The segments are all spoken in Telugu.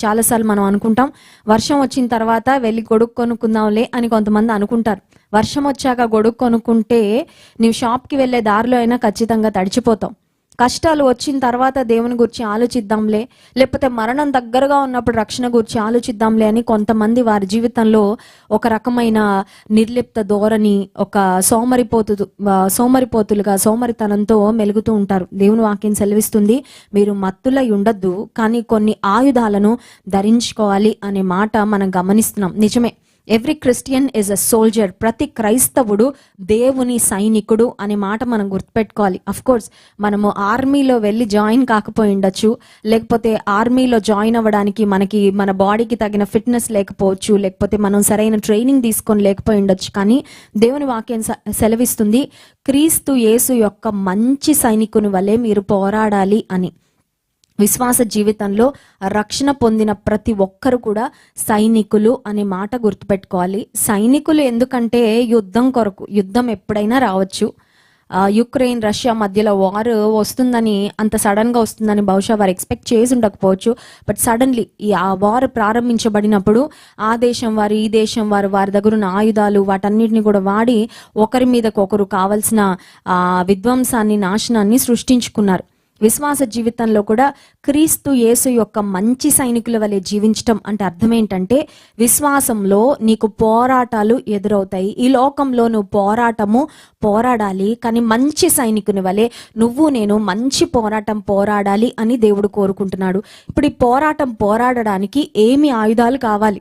చాలాసార్లు మనం అనుకుంటాం, వర్షం వచ్చిన తర్వాత వెళ్ళి గొడుగు కొనుక్కుందాంలే అని కొంతమంది అనుకుంటారు. వర్షం వచ్చాక గొడుగు కొనుక్కుంటే నీవు షాప్కి వెళ్ళే దారిలో అయినా ఖచ్చితంగా తడిచిపోతావు. కష్టాలు వచ్చిన తర్వాత దేవుని గురించి ఆలోచిద్దాంలే, లేకపోతే మరణం దగ్గరగా ఉన్నప్పుడు రక్షణ గురించి ఆలోచిద్దాంలే అని కొంతమంది వారి జీవితంలో ఒక రకమైన నిర్లిప్త ధోరణి, ఒక సోమరిపోతులుగా సోమరితనంతో మెలుగుతూ ఉంటారు. దేవుని వాక్యం సెలవిస్తుంది, మీరు మత్తులై ఉండద్దు, కానీ కొన్ని ఆయుధాలను ధరించుకోవాలి అనే మాట మనం గమనిస్తున్నాం. నిజమే, every Christian is a soldier. ప్రతి క్రైస్తవుడు దేవుని సైనికుడు అనే మాట మనం గుర్తుపెట్టుకోవాలి. అఫ్ కోర్స్ మనము ఆర్మీలో వెళ్ళి జాయిన్ కాకపోయి ఉండొచ్చు, లేకపోతే ఆర్మీలో జాయిన్ అవ్వడానికి మనకి మన బాడీకి తగిన ఫిట్నెస్ లేకపోవచ్చు, లేకపోతే మనం సరైన ట్రైనింగ్ తీసుకొని లేకపోయి ఉండొచ్చు. కానీ దేవుని వాక్యం సెలవిస్తుంది, క్రీస్తు యేసు యొక్క మంచి సైనికుని వలె మీరు పోరాడాలి అని. విశ్వాస జీవితంలో రక్షణ పొందిన ప్రతి ఒక్కరు కూడా సైనికులు అనే మాట గుర్తుపెట్టుకోవాలి. సైనికులు ఎందుకంటే యుద్ధం కొరకు, యుద్ధం ఎప్పుడైనా రావచ్చు. యుక్రెయిన్ రష్యా మధ్యలో వార్ వస్తుందని, అంత సడన్గా వస్తుందని బహుశా వారు ఎక్స్పెక్ట్ చేసి ఉండకపోవచ్చు. బట్ సడన్లీ ఆ వార్ ప్రారంభించబడినప్పుడు ఆ దేశం వారు ఈ దేశం వారు వారి దగ్గర ఉన్న ఆయుధాలు వాటన్నిటిని కూడా వాడి ఒకరి మీదకు ఒకరు కావలసిన విధ్వంసాన్ని, నాశనాన్ని సృష్టించుకున్నారు. విశ్వాస జీవితంలో కూడా క్రీస్తు యేసు యొక్క మంచి సైనికుల వలె జీవించటం అంటే అర్థం ఏంటంటే, విశ్వాసంలో నీకు పోరాటాలు ఎదురవుతాయి. ఈ లోకంలో నువ్వు పోరాడాలి, కానీ మంచి సైనికుని వలె నువ్వు నేను మంచి పోరాటం పోరాడాలి అని దేవుడు కోరుకుంటున్నాడు. ఇప్పుడు ఈ పోరాడడానికి ఏమి ఆయుధాలు కావాలి?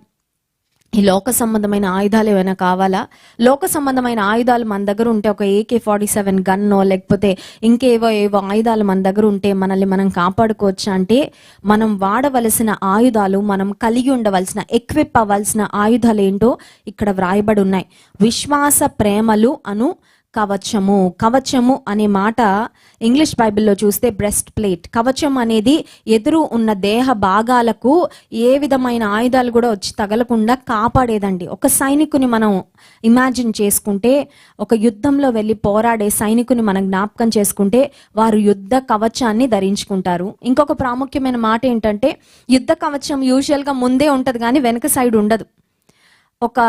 ఈ లోక సంబంధమైన ఆయుధాలు ఏమైనా కావాలా? లోక సంబంధమైన ఆయుధాలు మన దగ్గర ఉంటే, ఒక AK-47 గన్నో లేకపోతే ఇంకేవో ఆయుధాలు మన దగ్గర ఉంటే మనల్ని మనం కాపాడుకోవచ్చా అంటే, మనం వాడవలసిన ఆయుధాలు, మనం కలిగి ఉండవలసిన, ఎక్విప్ అవ్వాల్సిన ఆయుధాలు ఏంటో ఇక్కడ వ్రాయబడి ఉన్నాయి. విశ్వాస ప్రేమలు అను కవచము అనే మాట ఇంగ్లీష్ బైబిల్లో చూస్తే బ్రెస్ట్ ప్లేట్. కవచం అనేది ఎదురు ఉన్న దేహ భాగాలకు ఏ విధమైన ఆయుధాలు కూడా వచ్చి తగలకుండా కాపాడేదండి. ఒక సైనికుని మనం ఇమాజిన్ చేసుకుంటే, ఒక యుద్ధంలో వెళ్ళి పోరాడే సైనికుని మనం జ్ఞాపకం చేసుకుంటే, వారు యుద్ధ కవచాన్ని ధరించుకుంటారు. ఇంకొక ప్రాముఖ్యమైన మాట ఏంటంటే, యుద్ధ కవచం యూజువల్గా ముందే ఉంటుంది కానీ వెనక సైడ్ ఉండదు. ఒక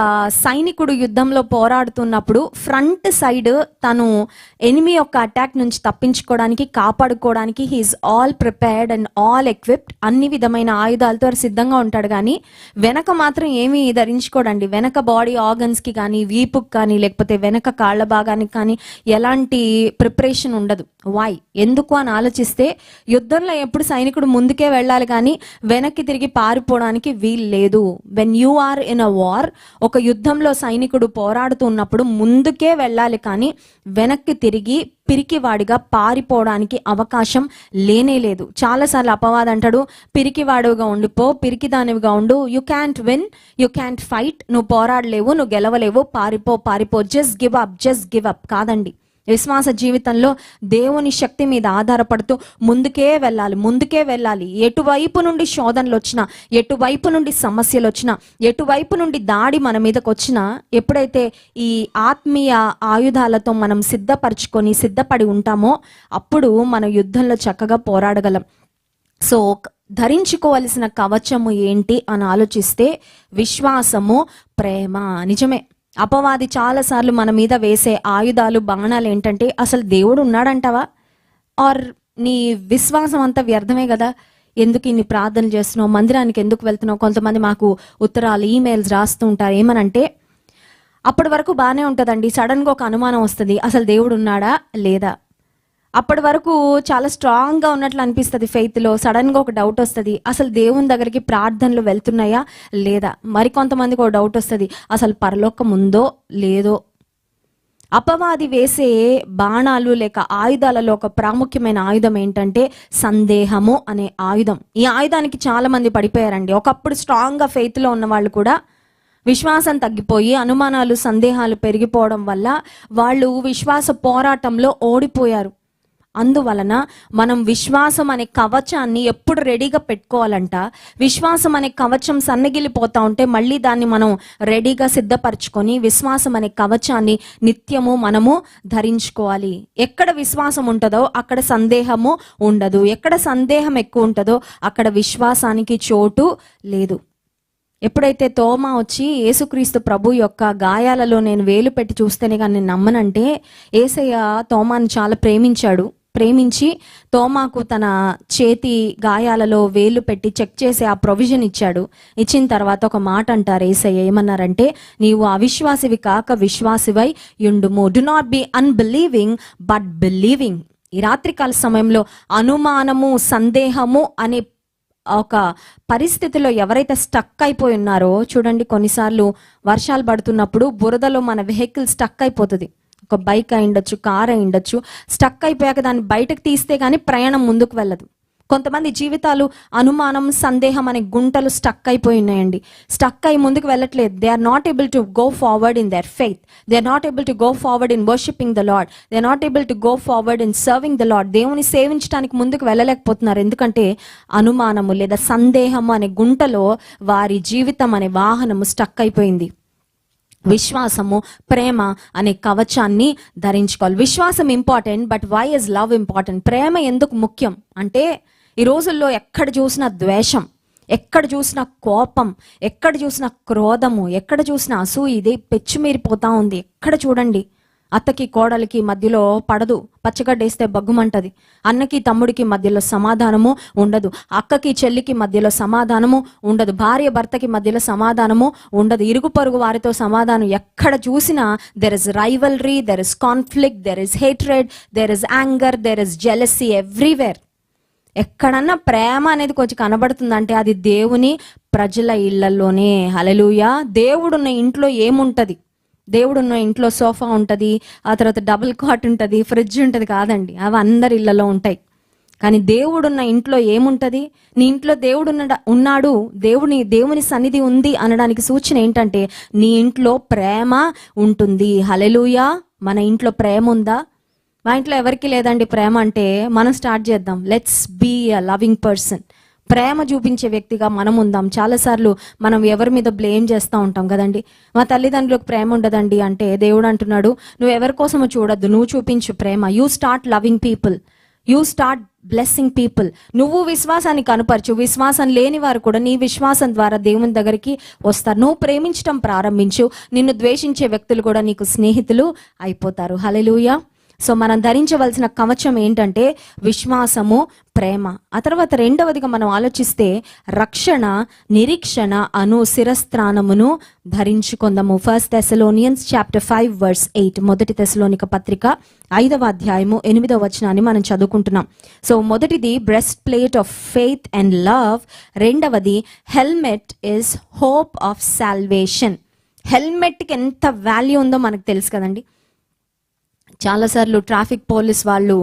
సైనికుడు యుద్ధంలో పోరాడుతున్నప్పుడు ఫ్రంట్ సైడ్ తను ఎనిమీ యొక్క అటాక్ నుంచి తప్పించుకోవడానికి, కాపాడుకోవడానికి he's all prepared and all equipped. అన్ని విధమైన ఆయుధాలతో సిద్ధంగా ఉంటాడు. కానీ వెనక మాత్రం ఏమీ ధరించుకోడండి. వెనక బాడీ ఆర్గన్స్కి కానీ, వీపుకి కానీ, లేకపోతే వెనక కాళ్ళ భాగానికి కానీ ఎలాంటి ప్రిపరేషన్ ఉండదు. వై, ఎందుకు అని ఆలోచిస్తే, యుద్ధంలో ఎప్పుడు సైనికుడు ముందుకే వెళ్ళాలి కానీ వెనక్కి తిరిగి పారిపోవడానికి వీలు లేదు. When you are in a war, ఒక యుద్ధంలో సైనికుడు పోరాడుతున్నప్పుడు ముందుకే వెళ్ళాలి కానీ వెనక్కి తిరిగి పిరికివాడిగా పారిపోవడానికి అవకాశం లేనే లేదు. చాలాసార్లు అపవాది అంటాడు, పిరికివాడుగా ఉండిపో, పిరికిదానివిగా ఉండు, you can't win, you can't fight, నువ్వు పోరాడలేవు, నువ్వు గెలవలేవు, పారిపో, జస్ట్ గివ్ అప్. కాదండి, విశ్వాస జీవితంలో దేవుని శక్తి మీద ఆధారపడుతూ ముందుకే వెళ్ళాలి. ఎటువైపు నుండి శోధనలు వచ్చినా, ఎటువైపు నుండి సమస్యలు వచ్చినా, ఎటువైపు నుండి దాడి మన మీదకి వచ్చినా, ఎప్పుడైతే ఈ ఆత్మీయ ఆయుధాలతో మనం సిద్ధపడి ఉంటామో అప్పుడు మన యుద్ధంలో చక్కగా పోరాడగలం. సో ధరించుకోవలసిన కవచము ఏంటి అని ఆలోచిస్తే, విశ్వాసము, ప్రేమ. నిజమే, అపవాది చాలాసార్లు మన మీద వేసే ఆయుధాలు, బాణాలు ఏంటంటే, అసలు దేవుడు ఉన్నాడంటావా, ఆర్ నీ విశ్వాసం అంతా వ్యర్థమే కదా, ఎందుకు ఇన్ని ప్రార్థనలు చేస్తున్నావు, మందిరానికి ఎందుకు వెళ్తున్నావు? కొంతమంది మాకు ఉత్తరాలు, ఈమెయిల్స్ రాస్తూ ఉంటారు. ఏమనంటే, అప్పటి వరకు బాగానే ఉంటుందండి, సడన్గా ఒక అనుమానం వస్తుంది, అసలు దేవుడు ఉన్నాడా లేదా. అప్పటి వరకు చాలా స్ట్రాంగ్గా ఉన్నట్లు అనిపిస్తుంది ఫెయిత్లో, సడన్గా ఒక డౌట్ వస్తుంది, అసలు దేవుని దగ్గరికి ప్రార్థనలు వెళ్తున్నాయా లేదా. మరికొంతమందికి ఒక డౌట్ వస్తుంది, అసలు పరలోకం ఉందో లేదో. అపవాది వేసే బాణాలు లేక ఆయుధాలలో ఒక ప్రాముఖ్యమైన ఆయుధం ఏంటంటే సందేహము అనే ఆయుధం. ఈ ఆయుధానికి చాలా మంది పడిపోయారండి. ఒకప్పుడు స్ట్రాంగ్గా ఫెయిత్లో ఉన్న వాళ్ళు కూడా విశ్వాసం తగ్గిపోయి, అనుమానాలు, సందేహాలు పెరిగిపోవడం వల్ల వాళ్ళు విశ్వాస పోరాటంలో ఓడిపోయారు. అందువలన మనం విశ్వాసం అనే కవచాన్ని ఎప్పుడు రెడీగా పెట్టుకోవాలంట. విశ్వాసం అనే కవచం సన్నగిలిపోతా ఉంటే మళ్ళీ దాన్ని మనం రెడీగా సిద్ధపరచుకొని విశ్వాసం అనే కవచాన్ని నిత్యము మనము ధరించుకోవాలి. ఎక్కడ విశ్వాసం ఉంటుందో అక్కడ సందేహము ఉండదు. ఎక్కడ సందేహం ఎక్కువ ఉంటుందో అక్కడ విశ్వాసానికి చోటు లేదు. ఎప్పుడైతే తోమా వచ్చి యేసుక్రీస్తు ప్రభు యొక్క గాయాలలో నేను వేలు పెట్టి చూస్తేనే కానీ నేను నమ్మనంటే, యేసయ్య తోమాను చాలా ప్రేమించి తోమాకు తన చేతి గాయాలలో వేలు పెట్టి చెక్ చేసి ఆ ప్రొవిజన్ ఇచ్చాడు. ఇచ్చిన తర్వాత ఒక మాట అంటారు యేసయ్య, ఏమన్నారంటే, నీవు అవిశ్వాసివి కాక విశ్వాసివై యుండుము. Do not be unbelieving but believing. ఈ రాత్రికాల సమయంలో అనుమానము, సందేహము అనే ఒక పరిస్థితిలో ఎవరైతే స్టక్ అయిపోయి ఉన్నారో, చూడండి కొన్నిసార్లు వర్షాలు పడుతున్నప్పుడు బురదలో మన వెహికల్ స్టక్ అయిపోతుంది. ఒక బైక్ అయి ఉండొచ్చు, కార్ అయి ఉండొచ్చు. స్టక్ అయిపోయాక దాన్ని బయటకు తీస్తే కానీ ప్రయాణం ముందుకు వెళ్ళదు. కొంతమంది జీవితాలు అనుమానం, సందేహం అనే గుంటలు స్టక్ అయిపోయి ఉన్నాయండి. స్టక్ అయి ముందుకు వెళ్ళట్లేదు. They are not able to go forward in their faith. They are not able to go forward in worshipping the Lord. They are not able to go forward in serving the Lord. దేవుని సేవించడానికి ముందుకు వెళ్ళలేకపోతున్నారు. ఎందుకంటే అనుమానము లేదా సందేహము అనే గుంటలో వారి జీవితం అనే వాహనము స్టక్ అయిపోయింది. విశ్వాసము, ప్రేమ అనే కవచాన్ని ధరించుకోవాలి. విశ్వాసం important, but why is love important? ప్రేమ ఎందుకు ముఖ్యం అంటే, ఈ రోజుల్లో ఎక్కడ చూసినా ద్వేషం, ఎక్కడ చూసినా కోపం, ఎక్కడ చూసినా క్రోధము, ఎక్కడ చూసినా అసూయ, ఇది పెచ్చుమీరిపోతా ఉంది. ఎక్కడ చూడండి అత్తకి కోడలికి మధ్యలో పడదు, పచ్చగడ్డేస్తే బగ్గుమంటది. అన్నకి తమ్ముడికి మధ్యలో సమాధానము ఉండదు. అక్కకి చెల్లికి మధ్యలో సమాధానము ఉండదు. భార్య భర్తకి మధ్యలో సమాధానము ఉండదు. ఇరుగు పొరుగు వారితో సమాధానం. ఎక్కడ చూసినా there is rivalry, there is conflict, there is hatred, there is anger, there is jealousy everywhere. ఎక్కడన్నా ప్రేమ అనేది కొంచెం కనబడుతుందంటే అది దేవుని ప్రజల ఇళ్లలోనే. హల్లెలూయా. దేవుడున్న ఇంట్లో ఏముంటది? దేవుడున్న ఇంట్లో సోఫా ఉంటుంది, ఆ తర్వాత డబుల్ కాట్ ఉంటుంది, ఫ్రిడ్జ్ ఉంటుంది కాదండి. అవి అందరి ఇళ్లలో ఉంటాయి. కానీ దేవుడున్న ఇంట్లో ఏముంటుంది? నీ ఇంట్లో దేవుడు ఉన్నాడు, దేవుని సన్నిధి ఉంది అనడానికి సూచన ఏంటంటే నీ ఇంట్లో ప్రేమ ఉంటుంది. హల్లెలూయా. మన ఇంట్లో ప్రేమ ఉందా? మా ఇంట్లో ఎవరికి లేదండి ప్రేమ అంటే మనం స్టార్ట్ చేద్దాం. Let's be a loving person. ప్రేమ చూపించే వ్యక్తిగా మనం ఉందాం. చాలాసార్లు మనం ఎవరి మీద బ్లేమ్ చేస్తూ ఉంటాం కదండి. మా తల్లిదండ్రులకు ప్రేమ ఉండదండి అంటే దేవుడు అంటున్నాడు, నువ్వు ఎవరి కోసమో చూడొద్దు, నువ్వు చూపించు ప్రేమ. You start loving people, you start blessing people. నువ్వు విశ్వాసాన్ని కనుపరచు. విశ్వాసం లేని వారు కూడా నీ విశ్వాసం ద్వారా దేవుని దగ్గరికి వస్తారు. నువ్వు ప్రేమించడం ప్రారంభించు, నిన్ను ద్వేషించే వ్యక్తులు కూడా నీకు స్నేహితులు అయిపోతారు. హల్లెలూయా. సో మనం ధరించవలసిన కవచం ఏంటంటే విశ్వాసము, ప్రేమ. ఆ తర్వాత రెండవదిగా మనం ఆలోచిస్తే రక్షణ, నిరీక్షణ అను శిరస్త్రాణమును ధరించుకుందాము. 1 Thessalonians chapter 5 verse 8. మొదటి తెస్సలోనిక పత్రిక 5వ అధ్యాయము 8వ వచనాన్ని మనం చదువుకుంటున్నాం. సో మొదటిది breast plate of faith and love. రెండవది helmet is hope of salvation. హెల్మెట్కి ఎంత వాల్యూ ఉందో మనకు తెలుసు కదండి. చాలాసార్లు ట్రాఫిక్ పోలీస్ వాళ్ళు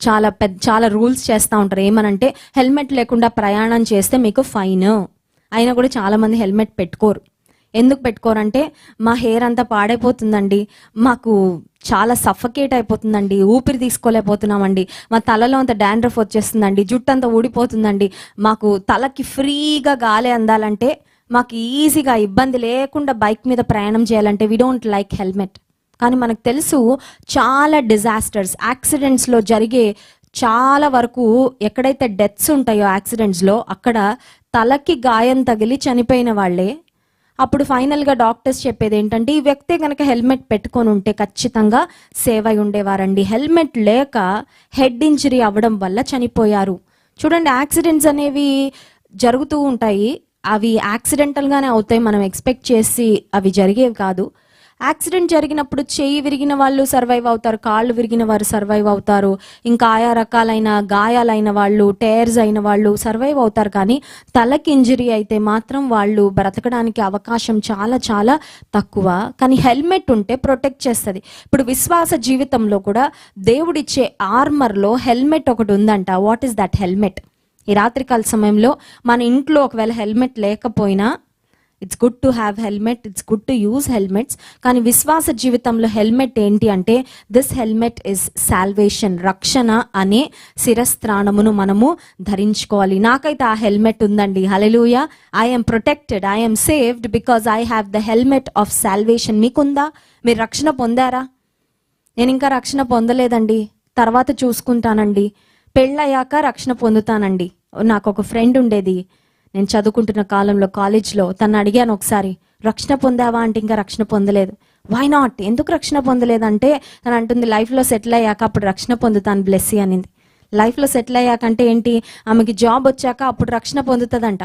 చాలా రూల్స్ చేస్తూ ఉంటారు. ఏమనంటే హెల్మెట్ లేకుండా ప్రయాణం చేస్తే మీకు ఫైన్. అయినా కూడా చాలామంది హెల్మెట్ పెట్టుకోరు. ఎందుకు పెట్టుకోరంటే మా హెయిర్ అంతా పాడైపోతుందండి, మాకు చాలా సఫకేట్ అయిపోతుందండి, ఊపిరి తీసుకోలేకపోతున్నామండి, మా తలలో అంత డాండ్రఫ్ వచ్చేస్తుందండి, జుట్టు అంతా ఊడిపోతుందండి, మాకు తలకి ఫ్రీగా గాలి అందాలంటే, మాకు ఈజీగా ఇబ్బంది లేకుండా బైక్ మీద ప్రయాణం చేయాలంటే వీ డోంట్ లైక్ హెల్మెట్. కానీ మనకు తెలుసు చాలా డిజాస్టర్స్, యాక్సిడెంట్స్లో జరిగే చాలా వరకు ఎక్కడైతే డెత్స్ ఉంటాయో యాక్సిడెంట్స్లో అక్కడ తలకి గాయం తగిలి చనిపోయిన వాళ్ళే. అప్పుడు ఫైనల్గా డాక్టర్స్ చెప్పేది ఏంటంటే ఈ వ్యక్తి కనుక హెల్మెట్ పెట్టుకొని ఉంటే ఖచ్చితంగా సేవ్ అయి ఉండేవారండి. హెల్మెట్ లేక హెడ్ ఇంజరీ అవ్వడం వల్ల చనిపోయారు. చూడండి, యాక్సిడెంట్స్ అనేవి జరుగుతూ ఉంటాయి. అవి యాక్సిడెంటల్గానే అవుతాయి, మనం ఎక్స్పెక్ట్ చేసి అవి జరిగేవి కాదు. యాక్సిడెంట్ జరిగినప్పుడు చెయ్యి విరిగిన వాళ్ళు సర్వైవ్ అవుతారు, కాళ్ళు విరిగిన వారు సర్వైవ్ అవుతారు, ఇంకా ఆయా రకాలైన గాయాలైన వాళ్ళు, టైర్స్ అయిన వాళ్ళు సర్వైవ్ అవుతారు. కానీ తలకి ఇంజరీ అయితే మాత్రం వాళ్ళు బ్రతకడానికి అవకాశం చాలా చాలా తక్కువ. కానీ హెల్మెట్ ఉంటే ప్రొటెక్ట్ చేస్తుంది. ఇప్పుడు విశ్వాస జీవితంలో కూడా దేవుడిచ్చే ఆర్మర్లో హెల్మెట్ ఒకటి ఉందంట. What is that helmet? ఈ రాత్రికాల సమయంలో మన ఇంట్లో ఒకవేళ హెల్మెట్ లేకపోయినా it's good to have helmet, it's good to use helmets. కానీ విశ్వాస జీవితంలో హెల్మెట్ ఏంటి అంటే దిస్ హెల్మెట్ ఇస్ సాల్వేషన్, రక్షణ అనే శిరస్త్రాణమును మనము ధరించుకోవాలి. నాకైతే ఆ హెల్మెట్ ఉందండి. Hallelujah. I'm protected, I'm saved because I have the helmet of salvation. మీకుందా? మీరు రక్షణ పొందారా? నేను ఇంకా రక్షణ పొందలేదండి, తర్వాత చూసుకుంటానండి, పెళ్ళయ్యాక రక్షణ పొందుతానండి. నాకు ఒక ఫ్రెండ్ ఉండేది, నేను చదువుకుంటున్న కాలంలో కాలేజ్లో. తను అడిగాను ఒకసారి, రక్షణ పొందావా అంటే ఇంకా రక్షణ పొందలేదు. Why not? ఎందుకు రక్షణ పొందలేదంటే తను అంటుంది, లైఫ్లో సెటిల్ అయ్యాక అప్పుడు రక్షణ పొందుతాను బ్లెస్సీ అనింది. లైఫ్లో సెటిల్ అయ్యాక అంటే ఏంటి? ఆమెకి జాబ్ వచ్చాక అప్పుడు రక్షణ పొందుతుందంట.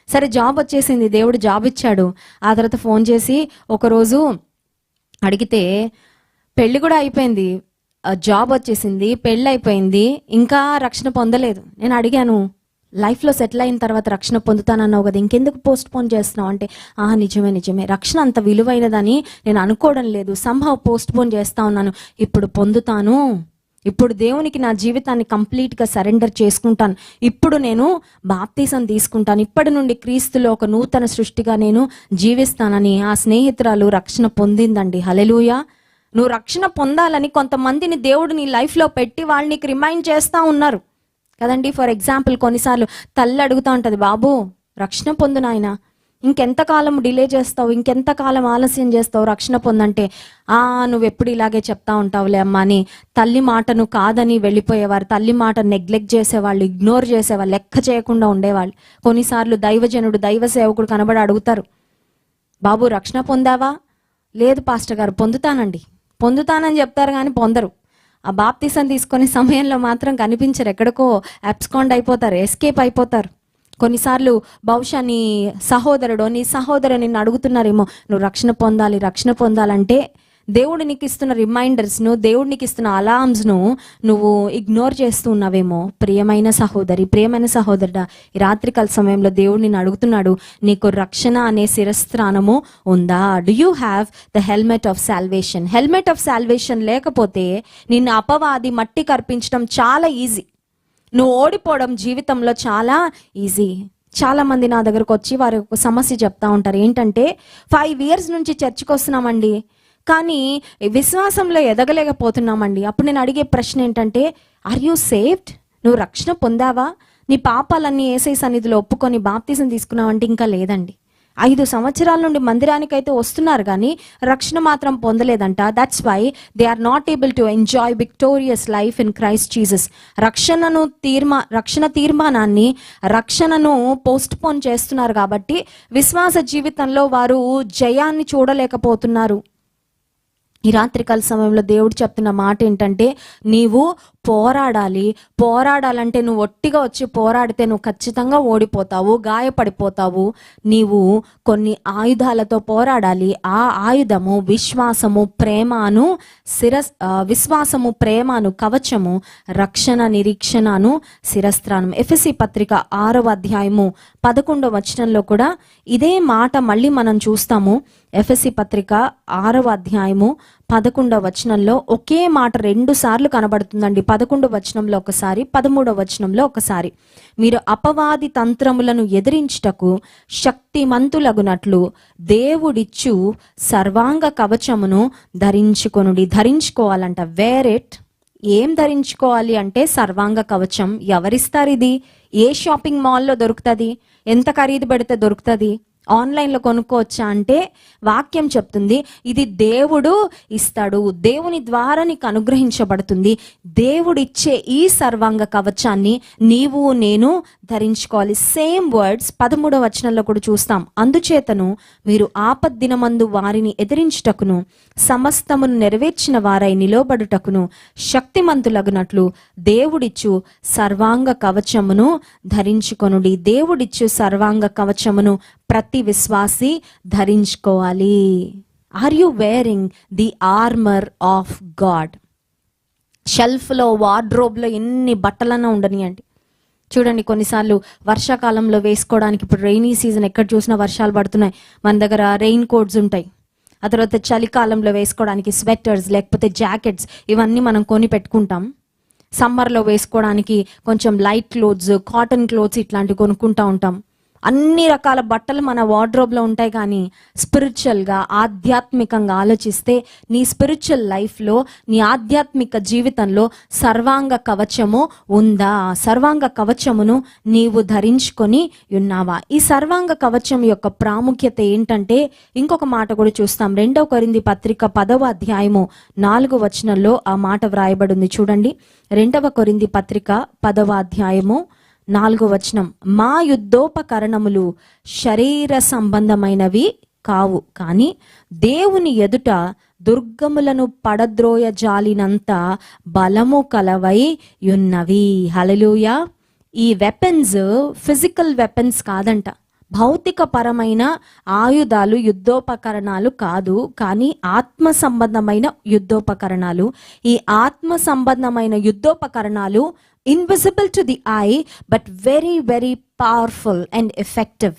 సరే జాబ్ వచ్చేసింది, దేవుడు జాబ్ ఇచ్చాడు. ఆ తర్వాత ఫోన్ చేసి ఒకరోజు అడిగితే పెళ్ళి కూడా అయిపోయింది, జాబ్ వచ్చేసింది, పెళ్ళి అయిపోయింది, ఇంకా రక్షణ పొందలేదు. నేను అడిగాను, లైఫ్లో సెటిల్ అయిన తర్వాత రక్షణ పొందుతానన్నావు కదా, ఇంకెందుకు పోస్ట్ పోన్ చేస్తున్నావు అంటే నిజమే, రక్షణ అంత విలువైనదని నేను అనుకోవడం లేదు, సంహవ్ పోస్ట్ పోన్ చేస్తా ఉన్నాను, ఇప్పుడు పొందుతాను, ఇప్పుడు దేవునికి నా జీవితాన్ని కంప్లీట్గా సరెండర్ చేసుకుంటాను, ఇప్పుడు నేను బాప్తీసం తీసుకుంటాను, ఇప్పటి నుండి క్రీస్తులో ఒక నూతన సృష్టిగా నేను జీవిస్తానని ఆ స్నేహితురాలు రక్షణ పొందిందండి. హల్లెలూయా. నువ్వు రక్షణ పొందాలని కొంతమందిని దేవుడు నీ లైఫ్లో పెట్టి వాళ్ళు నీకు రిమైండ్ చేస్తూ ఉన్నారు కదండి. ఫర్ ఎగ్జాంపుల్ కొన్నిసార్లు తల్లి అడుగుతూ ఉంటుంది, బాబు రక్షణ పొందు నాయన, ఇంకెంతకాలం డిలే చేస్తావు, ఇంకెంతకాలం ఆలస్యం చేస్తావు రక్షణ పొందంటే, నువ్వు ఎప్పుడు ఇలాగే చెప్తా ఉంటావులే అమ్మా అని తల్లి మాటను కాదని వెళ్ళిపోయేవారు, తల్లి మాట నెగ్లెక్ట్ చేసేవాళ్ళు, ఇగ్నోర్ చేసేవాళ్ళు, లెక్క చేయకుండా ఉండేవాళ్ళు. కొన్నిసార్లు దైవజనుడు, దైవ సేవకుడు కనబడి అడుగుతారు, బాబు రక్షణ పొందావా? లేదు పాస్టర్ గారు, పొందుతానని చెప్తారు కానీ పొందరు. ఆ బాప్తీసం తీసుకునే సమయంలో మాత్రం కనిపించరు, ఎక్కడికో అబ్స్కాండ్ అయిపోతారు, ఎస్కేప్ అయిపోతారు. కొన్నిసార్లు బహుశా నీ సహోదరుడు, నీ సహోదరు నిన్ను అడుగుతున్నారేమో, నువ్వు రక్షణ పొందాలంటే దేవుడు నీకు ఇస్తున్న రిమైండర్స్ను, దేవుడు నీకు ఇస్తున్న అలార్మ్స్ను నువ్వు ఇగ్నోర్ చేస్తూ ఉన్నావేమో. ప్రియమైన సహోదరి, ప్రియమైన సహోదరుడా, ఈ రాత్రికాల సమయంలో దేవుడు నిన్ను అడుగుతున్నాడు, నీకు రక్షణ అనే శిరస్త్రాణము ఉందా? Do you have the helmet of salvation? Helmet of salvation లేకపోతే నిన్ను అపవాది మట్టి కర్పించడం చాలా ఈజీ, నువ్వు ఓడిపోవడం జీవితంలో చాలా ఈజీ. చాలా మంది నా దగ్గరకు వచ్చి వారి ఒక సమస్య చెప్తా ఉంటారు, ఏంటంటే 5 years నుంచి చర్చికి వస్తున్నామండి, కానీ విశ్వాసంలో ఎదగలేకపోతున్నామండి. అప్పుడు నేను అడిగే ప్రశ్న ఏంటంటే, ఆర్ యూ సేవ్డ్? నువ్వు రక్షణ పొందావా? నీ పాపాలన్నీ యేసయ్య సన్నిధిలో ఒప్పుకొని బాప్తీసం తీసుకున్నావంటే ఇంకా లేదండి. 5 సంవత్సరాల నుండి మందిరానికి అయితే వస్తున్నారు కానీ రక్షణ మాత్రం పొందలేదంట. That's why they are not able to enjoy victorious life in Christ Jesus. రక్షణను పోస్ట్ పోన్ చేస్తున్నారు కాబట్టి విశ్వాస జీవితంలో వారు జయాన్ని చూడలేకపోతున్నారు. ఈ రాత్రికాల సమయంలో దేవుడు చెప్తున్న మాట ఏంటంటే, నీవు పోరాడాలంటే నువ్వు ఒట్టిగా వచ్చి పోరాడితే నువ్వు ఖచ్చితంగా ఓడిపోతావు, గాయపడిపోతావు. నీవు కొన్ని ఆయుధాలతో పోరాడాలి. ఆ ఆయుధము విశ్వాసము, ప్రేమను కవచము, రక్షణ, నిరీక్షణను శిరస్త్రానం. ఎఫెసీ పత్రిక 6వ అధ్యాయము 11వ వచనంలో కూడా ఇదే మాట మళ్ళీ మనం చూస్తాము. ఎఫెసీ పత్రిక 6వ అధ్యాయము 11వ వచనంలో ఒకే మాట 2 సార్లు కనబడుతుందండి. 11వ వచనంలో ఒకసారి, 13వ వచనంలో ఒకసారి. మీరు అపవాది తంత్రములను ఎదిరించుటకు శక్తిమంతులగునట్లు దేవుడిచ్చు సర్వాంగ కవచమును ధరించుకోవాలంట. Wear it. ఏం ధరించుకోవాలి అంటే సర్వాంగ కవచం. ఎవరిస్తారు ఇది? ఏ షాపింగ్ మాల్లో దొరుకుతుంది? ఎంత ఖరీదు పెడితే దొరుకుతుంది? ఆన్లైన్లో కొనుక్కోవచ్చా అంటే వాక్యం చెప్తుంది ఇది దేవుడు ఇస్తాడు, దేవుని ద్వారా నీకు అనుగ్రహించబడుతుంది. దేవుడిచ్చే ఈ సర్వాంగ కవచాన్ని నీవు నేను ధరించుకోవాలి. సేమ్ వర్డ్స్ 13వ వచనంలో కూడా చూస్తాం. అందుచేతను మీరు ఆపద్దినమందు వారిని ఎదిరించుటకును సమస్తమును నెరవేర్చిన వారై నిలబడుటకును శక్తిమంతులగునట్లు దేవుడిచ్చు సర్వాంగ కవచమును ధరించుకొనుడి. దేవుడిచ్చు సర్వాంగ కవచమును ప్రతి విశ్వాసి ధరించుకోవాలి. Are you wearing the armour of God? షెల్ఫ్లో, వార్డ్రోబ్లో ఎన్ని బట్టలన్నా ఉండనియండి. చూడండి, కొన్నిసార్లు వర్షాకాలంలో వేసుకోవడానికి, ఇప్పుడు రెయినీ సీజన్, ఎక్కడ చూసినా వర్షాలు పడుతున్నాయి, మన దగ్గర రెయిన్ కోట్స్ ఉంటాయి. ఆ తర్వాత చలికాలంలో వేసుకోవడానికి స్వెటర్స్ లేకపోతే జాకెట్స్, ఇవన్నీ మనం కొని పెట్టుకుంటాం. సమ్మర్లో వేసుకోవడానికి కొంచెం లైట్ క్లోత్స్, కాటన్ క్లోత్స్ ఇట్లాంటివి కొనుక్కుంటూ ఉంటాం. అన్ని రకాల బట్టలు మన వార్డ్రోబ్లో ఉంటాయి, కానీ స్పిరిచువల్గా ఆధ్యాత్మికంగా ఆలోచిస్తే నీ స్పిరిచువల్ లైఫ్లో, నీ ఆధ్యాత్మిక జీవితంలో సర్వాంగ కవచము ఉందా? సర్వాంగ కవచమును నీవు ధరించుకొని ఉన్నావా? ఈ సర్వాంగ కవచం యొక్క ప్రాముఖ్యత ఏంటంటే ఇంకొక మాట కూడా చూస్తాం. 2 కొరింథీ పత్రిక 10వ అధ్యాయము 4వ వచనంలో ఆ మాట వ్రాయబడింది. చూడండి, 2 కొరింథీ పత్రిక 10వ అధ్యాయము 4వ వచనం. మా యుద్ధోపకరణములు శరీర సంబంధమైనవి కావు, కానీ దేవుని ఎదుట దుర్గములను పడద్రోయ జాలినంత బలము కలవై ఉన్నవి. హల్లెలూయా. ఈ వెపన్స్ ఫిజికల్ వెపన్స్ కాదంట, భౌతిక పరమైన ఆయుధాలు, యుద్ధోపకరణాలు కాదు, కానీ ఆత్మ సంబంధమైన యుద్ధోపకరణాలు. ఈ ఆత్మ సంబంధమైన యుద్ధోపకరణాలు invisible to the eye but very very powerful and effective.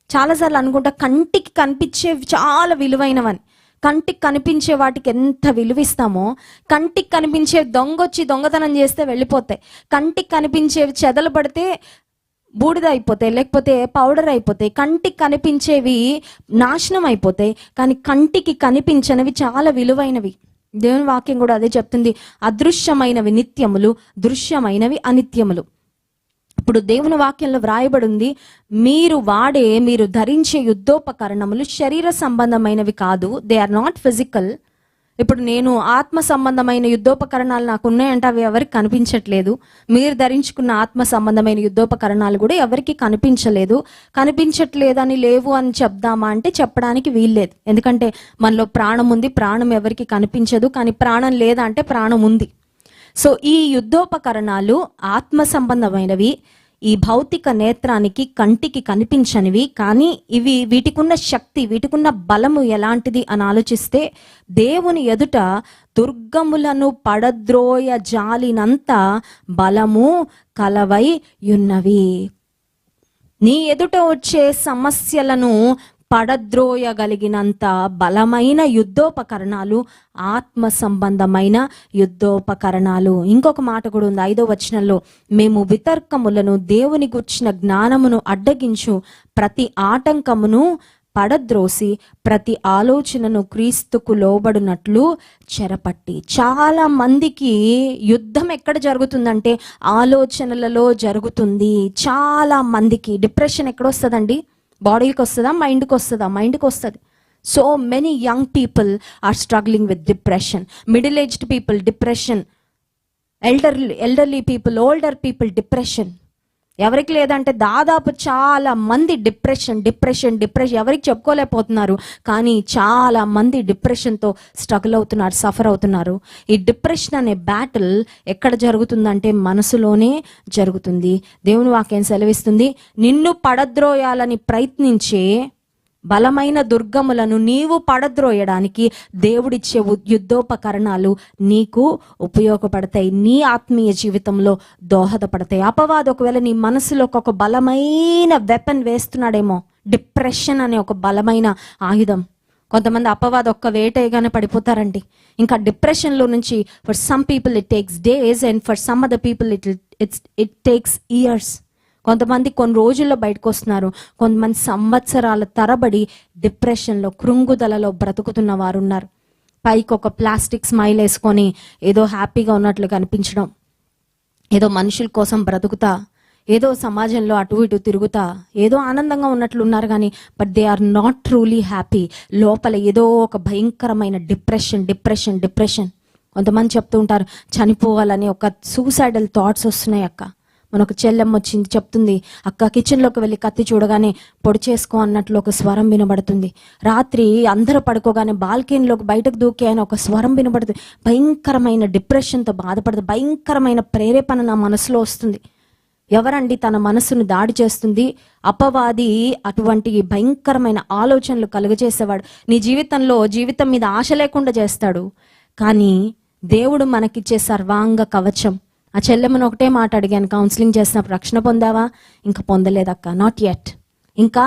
చాలాసార్లు అనుకుంటా కంటికి కనిపించేవి చాలా విలువైనవని. కంటికి కనిపించే వాటికి ఎంత విలువిస్తామో, కంటికి కనిపించే దొంగొచ్చి దొంగతనం చేస్తే వెళ్ళిపోతాయి, కంటికి కనిపించేవి చెదలు పడితే బూడిద అయిపోతాయి, లేకపోతే పౌడర్ అయిపోతాయి, కంటికి కనిపించేవి నాశనం అయిపోతాయి, కానీ కంటికి కనిపించనివి చాలా విలువైనవి. దేవుని వాక్యం కూడా అదే చెప్తుంది, అదృశ్యమైనవి నిత్యములు, దృశ్యమైనవి అనిత్యములు. ఇప్పుడు దేవుని వాక్యంలో వ్రాయబడి ఉంది, మీరు ధరించే యుద్ధోపకరణములు శరీర సంబంధమైనవి కాదు, దే ఆర్ నాట్ ఫిజికల్. ఇప్పుడు నేను ఆత్మ సంబంధమైన యుద్ధోపకరణాలు నాకు ఉన్నాయంటే అవి ఎవరికి కనిపించట్లేదు. మీరు ధరించుకున్న ఆత్మ సంబంధమైన యుద్ధోపకరణాలు కూడా ఎవరికి కనిపించట్లేదని లేవు అని చెప్దామా అంటే చెప్పడానికి వీల్లేదు. ఎందుకంటే మనలో ప్రాణం ఉంది, ప్రాణం ఎవరికి కనిపించదు, కానీ ప్రాణం లేదా అంటే ప్రాణం ఉంది. సో ఈ యుద్ధోపకరణాలు ఆత్మ సంబంధమైనవి, ఈ భౌతిక నేత్రానికి కంటికి కనిపించనివి, కానీ వీటికున్న శక్తి, వీటికున్న బలము ఎలాంటిది అని ఆలోచిస్తే దేవుని ఎదుట దుర్గములను పడద్రోయ జాలినంత బలము కలవై ఉన్నవి. నీ ఎదుట వచ్చే సమస్యలను పడద్రోయగలిగినంత బలమైన యుద్ధోపకరణాలు ఆత్మ సంబంధమైన యుద్ధోపకరణాలు. ఇంకొక మాట కూడా ఉంది 5వ వచనంలో, మేము వితర్కములను, దేవుని గూర్చిన జ్ఞానమును అడ్డగించు ప్రతి ఆటంకమును పడద్రోసి ప్రతి ఆలోచనను క్రీస్తుకు లోబడినట్లు చెరపట్టి. చాలా మందికి యుద్ధం ఎక్కడ జరుగుతుందంటే ఆలోచనలలో జరుగుతుంది. చాలా మందికి డిప్రెషన్ ఎక్కడ వస్తుందండి? బాడీకి వస్తుందా, మైండ్కి వస్తుందా? మైండ్కి వస్తుంది. So many young people are struggling with depression, middle aged people depression, elderly people, older people depression. ఎవరికి లేదంటే దాదాపు చాలా మంది డిప్రెషన్ ఎవరికి చెప్పుకోలేకపోతున్నారు, కానీ చాలా మంది డిప్రెషన్తో స్ట్రగుల్ అవుతున్నారు, సఫర్ అవుతున్నారు. ఈ డిప్రెషన్ అనే బ్యాటిల్ ఎక్కడ జరుగుతుందంటే మనసులోనే జరుగుతుంది. దేవుని వాక్యం సెలవిస్తుంది, నిన్ను పడద్రోయాలని ప్రయత్నించే బలమైన దుర్గములను నీవు పడద్రోయడానికి దేవుడిచ్చే యుద్ధోపకరణాలు నీకు ఉపయోగపడతాయి, నీ ఆత్మీయ జీవితంలో దోహదపడతాయి. అపవాది ఒకవేళ నీ మనసులోకి ఒక బలమైన వెపన్ వేస్తున్నాడేమో, డిప్రెషన్ అనే ఒక బలమైన ఆయుధం. కొంతమంది అపవాది ఒక్క వేటేగానే పడిపోతారండి. ఇంకా డిప్రెషన్లో నుంచి for some people it takes days and for some other people it takes years. కొంతమంది కొన్ని రోజుల్లో బయటకు వస్తున్నారు, కొంతమంది సంవత్సరాల తరబడి డిప్రెషన్లో, కృంగుదలలో బ్రతుకుతున్న వారు ఉన్నారు. పైకి ఒక ప్లాస్టిక్ స్మైల్ వేసుకొని ఏదో హ్యాపీగా ఉన్నట్లు కనిపించడం, ఏదో మనుషుల కోసం బ్రతుకుతా, ఏదో సమాజంలో అటు ఇటు తిరుగుతా ఏదో ఆనందంగా ఉన్నట్లు ఉన్నారు, కానీ but they are not truly happy. లోపల ఏదో ఒక భయంకరమైన డిప్రెషన్. కొంతమంది చెప్తూ ఉంటారు, చనిపోవాలని ఒక సూసైడల్ థాట్స్ వస్తున్నాయి అక్క. మనొక చెల్లెమ్మ వచ్చింది, చెప్తుంది, అక్క కిచెన్లోకి వెళ్ళి కత్తి చూడగానే పొడి చేసుకో అన్నట్లు ఒక స్వరం వినబడుతుంది. రాత్రి అందరూ పడుకోగానే బాల్కనీలోకి బయటకు దూకే అని ఒక స్వరం వినబడుతుంది. భయంకరమైన డిప్రెషన్తో బాధపడుతుంది, భయంకరమైన ప్రేరేపణ నా మనసులో వస్తుంది. ఎవరండి తన మనసును దాడి చేస్తుంది? అపవాది అటువంటి భయంకరమైన ఆలోచనలు కలుగజేసేవాడు. నీ జీవితం మీద ఆశ లేకుండా చేస్తాడు. కానీ దేవుడు మనకిచ్చే సర్వాంగ కవచం. ఆ చెల్లెమ్మను ఒకటే మాట అడిగాను కౌన్సిలింగ్ చేసినప్పుడు, రక్షణ పొందావా? ఇంకా పొందలేదక్క, నాట్ యెట్, ఇంకా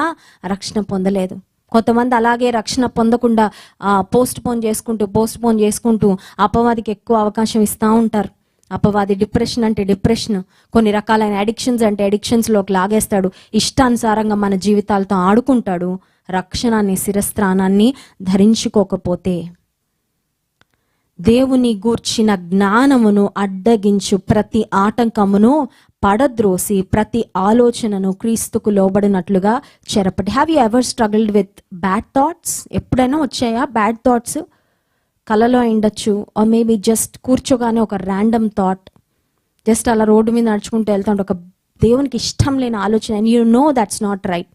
రక్షణ పొందలేదు. కొంతమంది అలాగే రక్షణ పొందకుండా పోస్ట్ పోన్ చేసుకుంటూ అపవాదికి ఎక్కువ అవకాశం ఇస్తూ ఉంటారు. అపవాది డిప్రెషన్ అంటే డిప్రెషన్, కొన్ని రకాలైన అడిక్షన్స్ అంటే అడిక్షన్స్లోకి లాగేస్తాడు. ఇష్టానుసారంగా మన జీవితాలతో ఆడుకుంటాడు. రక్షణ అనే శిరస్త్రాణాన్ని ధరించుకోకపోతే దేవుని గూర్చిన జ్ఞానమును అడ్డగించు ప్రతి ఆటంకమును పడద్రోసి ప్రతి ఆలోచనను క్రీస్తుకు లోబడినట్లుగా చెరపటి. Have you ever struggled with bad thoughts? ఎప్పుడైనా వచ్చాయా బ్యాడ్ థాట్స్? కలలో ఉండొచ్చు, ఆర్ మేబీ జస్ట్ కూర్చోగానే ఒక ర్యాండమ్ థాట్, జస్ట్ అలా రోడ్డు మీద నడుచుకుంటూ వెళ్తుంటే ఒక దేవునికి ఇష్టం లేని ఆలోచన, and you know that's not right.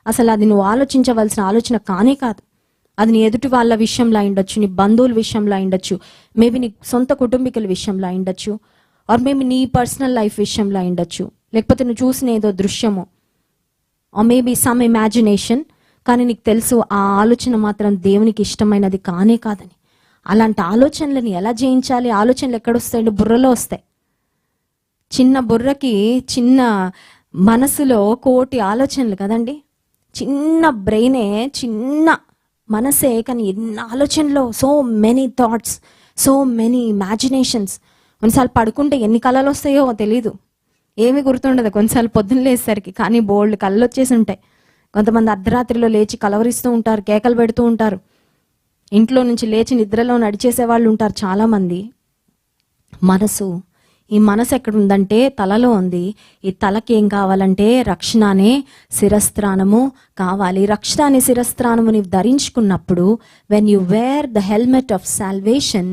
అసలు అది నువ్వు ఆలోచించవలసిన ఆలోచన కానే కాదు. అది నీ ఎదుటి వాళ్ళ విషయంలో ఉండొచ్చు, నీ బంధువుల విషయంలో ఉండొచ్చు, మేబీ నీ సొంత కుటుంబీకుల విషయంలో ఉండొచ్చు, ఆర్ మేబీ నీ పర్సనల్ లైఫ్ విషయంలో ఉండొచ్చు, లేకపోతే నువ్వు చూసిన ఏదో దృశ్యము, ఆర్ మేబీ సమ్ ఇమాజినేషన్. కానీ నీకు తెలుసు ఆ ఆలోచన మాత్రం దేవునికి ఇష్టమైనది కానే కాదని. అలాంటి ఆలోచనలని ఎలా జయించాలి? ఆలోచనలు ఎక్కడొస్తాయండి? బుర్రలో వస్తాయి. చిన్న బుర్రకి చిన్న మనసులో కోటి ఆలోచనలు కదండి. చిన్న బ్రెయినే, చిన్న మనసే, కానీ ఎన్ని ఆలోచనలు, so many thoughts, so many imaginations. కొన్నిసార్లు పడుకుంటే ఎన్ని కళలు వస్తాయో తెలీదు, ఏమీ గుర్తుండదు కొన్నిసార్లు పొద్దున్న లేసేసరికి. కానీ బోల్డ్ కళ్ళు వచ్చేసి ఉంటాయి. కొంతమంది అర్ధరాత్రిలో లేచి కలవరిస్తూ ఉంటారు, కేకలు పెడుతూ ఉంటారు. ఇంట్లో నుంచి లేచి నిద్రలో నడిచేసే వాళ్ళు ఉంటారు చాలామంది. ఈ మనసు ఎక్కడుందంటే తలలో ఉంది. ఈ తలకి ఏం కావాలంటే రక్షణ అనే శిరస్త్రాణము కావాలి. రక్షణ అనే శిరస్త్రాణము నీవు ధరించుకున్నప్పుడు, when you wear the helmet of salvation,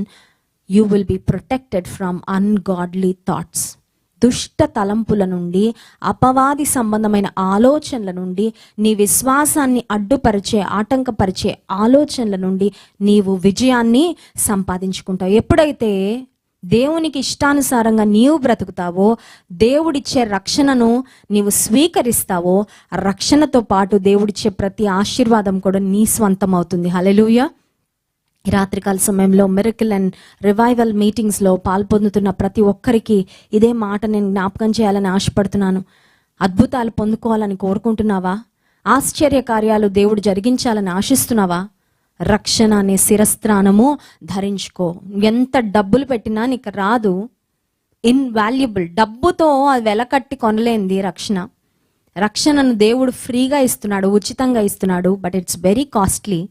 you will be protected from ungodly thoughts. దుష్ట తలంపుల నుండి, అపవాది సంబంధమైన ఆలోచనల నుండి, నీ విశ్వాసాన్ని అడ్డుపరిచే, ఆటంకపరిచే ఆలోచనల నుండి నీవు విజయాన్ని సంపాదించుకుంటావు. ఎప్పుడైతే దేవునికి ఇష్టానుసారంగా నీవు బ్రతుకుతావో, దేవుడిచ్చే రక్షణను నీవు స్వీకరిస్తావో, రక్షణతో పాటు దేవుడిచ్చే ప్రతి ఆశీర్వాదం కూడా నీ స్వంతం అవుతుంది. హల్లెలూయా. ఈ రాత్రికాల సమయంలో మిరకిల్ అండ్ రివైవల్ మీటింగ్స్లో పాల్పొందుతున్న ప్రతి ఒక్కరికి ఇదే మాట నేను జ్ఞాపకం చేయాలని ఆశపడుతున్నాను. అద్భుతాలు పొందుకోవాలని కోరుకుంటున్నావా? ఆశ్చర్య కార్యాలు దేవుడు జరిగించాలని ఆశిస్తున్నావా? రక్షణ అనే శిరస్త్రాణము ధరించుకో. ఎంత డబ్బులు పెట్టినా నీకు రాదు. ఇన్వాల్యుబుల్. డబ్బుతో అది వెలకట్టి కొనలేంది రక్షణ. రక్షణను దేవుడు ఫ్రీగా ఇస్తున్నాడు, ఉచితంగా ఇస్తున్నాడు, బట్ ఇట్స్ వెరీ కాస్ట్లీ.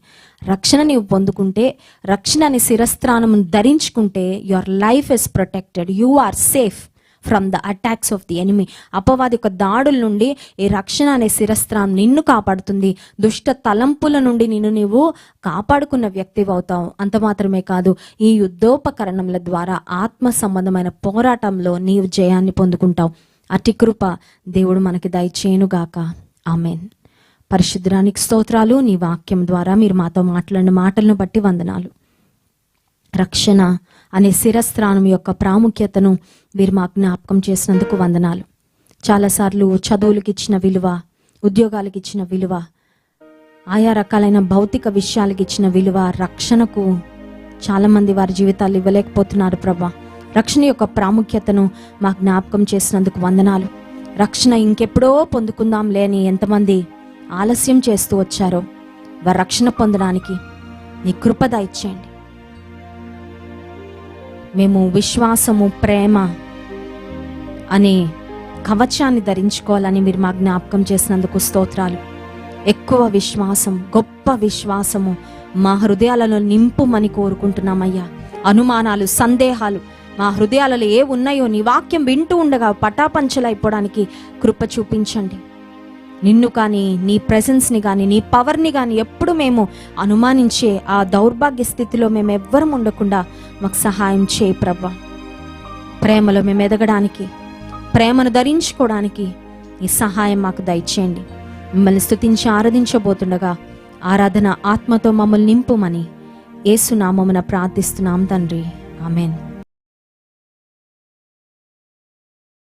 రక్షణ నీవు పొందుకుంటే, రక్షణ అనే శిరస్త్రాణము ధరించుకుంటే, your life is protected. You are safe from the attacks of the enemy. అపవాది యొక్క దాడుల నుండి ఈ రక్షణ అనే శిరస్త్రాణం నిన్ను కాపాడుతుంది. దుష్ట తలంపుల నుండి నీవు కాపాడుకున్న వ్యక్తి అవుతావు. అంత మాత్రమే కాదు, ఈ యుద్ధోపకరణముల ద్వారా ఆత్మ సంబంధమైన పోరాటంలో నీవు జయాన్ని పొందుకుంటావు. అతి కృప దేవుడు మనకి దయచేయునుగాక. ఆమెన్. పరిశుద్ధానికి స్తోత్రాలు. నీ వాక్యం ద్వారా మీరు మాతో మాట్లాడిన మాటలను బట్టి వందనాలు. రక్షణ అనే శిరస్త్రాణం యొక్క ప్రాముఖ్యతను మీరు మాకు జ్ఞాపకం చేసినందుకు వందనాలు. చాలాసార్లు చదువులకు ఇచ్చిన విలువ, ఉద్యోగాలకు ఇచ్చిన విలువ, ఆయా రకాలైన భౌతిక విషయాలకు ఇచ్చిన విలువ, రక్షణకు చాలామంది వారి జీవితాలు ఇవ్వలేకపోతున్నారు ప్రభా. రక్షణ యొక్క ప్రాముఖ్యతను మాకు జ్ఞాపకం చేసినందుకు వందనాలు. రక్షణ ఇంకెప్పుడో పొందుకుందాం లేని ఎంతమంది ఆలస్యం చేస్తూ వచ్చారో, వారి రక్షణ పొందడానికి నీ కృప దయచేయండి. మేము విశ్వాసము, ప్రేమ అనే కవచాన్ని ధరించుకోవాలని మీరు మా జ్ఞాపకం చేసినందుకు స్తోత్రాలు. ఎక్కువ విశ్వాసం, గొప్ప విశ్వాసము మా హృదయాలలో నింపుమని కోరుకుంటున్నామయ్యా. అనుమానాలు, సందేహాలు మా హృదయాలలో ఏ ఉన్నాయో నీ వాక్యం వింటూ ఉండగా పటాపంచలైపోవడానికి కృప చూపించండి. నిన్ను కానీ, నీ ప్రెజెన్స్ని కానీ, నీ పవర్ని కానీ ఎప్పుడు మేము అనుమానించే ఆ దౌర్భాగ్య స్థితిలో మేము ఎవ్వరం ఉండకుండా మాకు సహాయం చేయి ప్రభా. ప్రేమలో మేము ఎదగడానికి, ప్రేమను ధరించుకోవడానికి ఈ సహాయం మాకు దయచేయండి. మిమ్మల్ని స్తుతించి ఆరాధించబోతుండగా ఆరాధన ఆత్మతో మమ్మల్ని నింపుమని యేసు నామమున ప్రార్థిస్తున్నాం తండ్రి. ఆమెన్.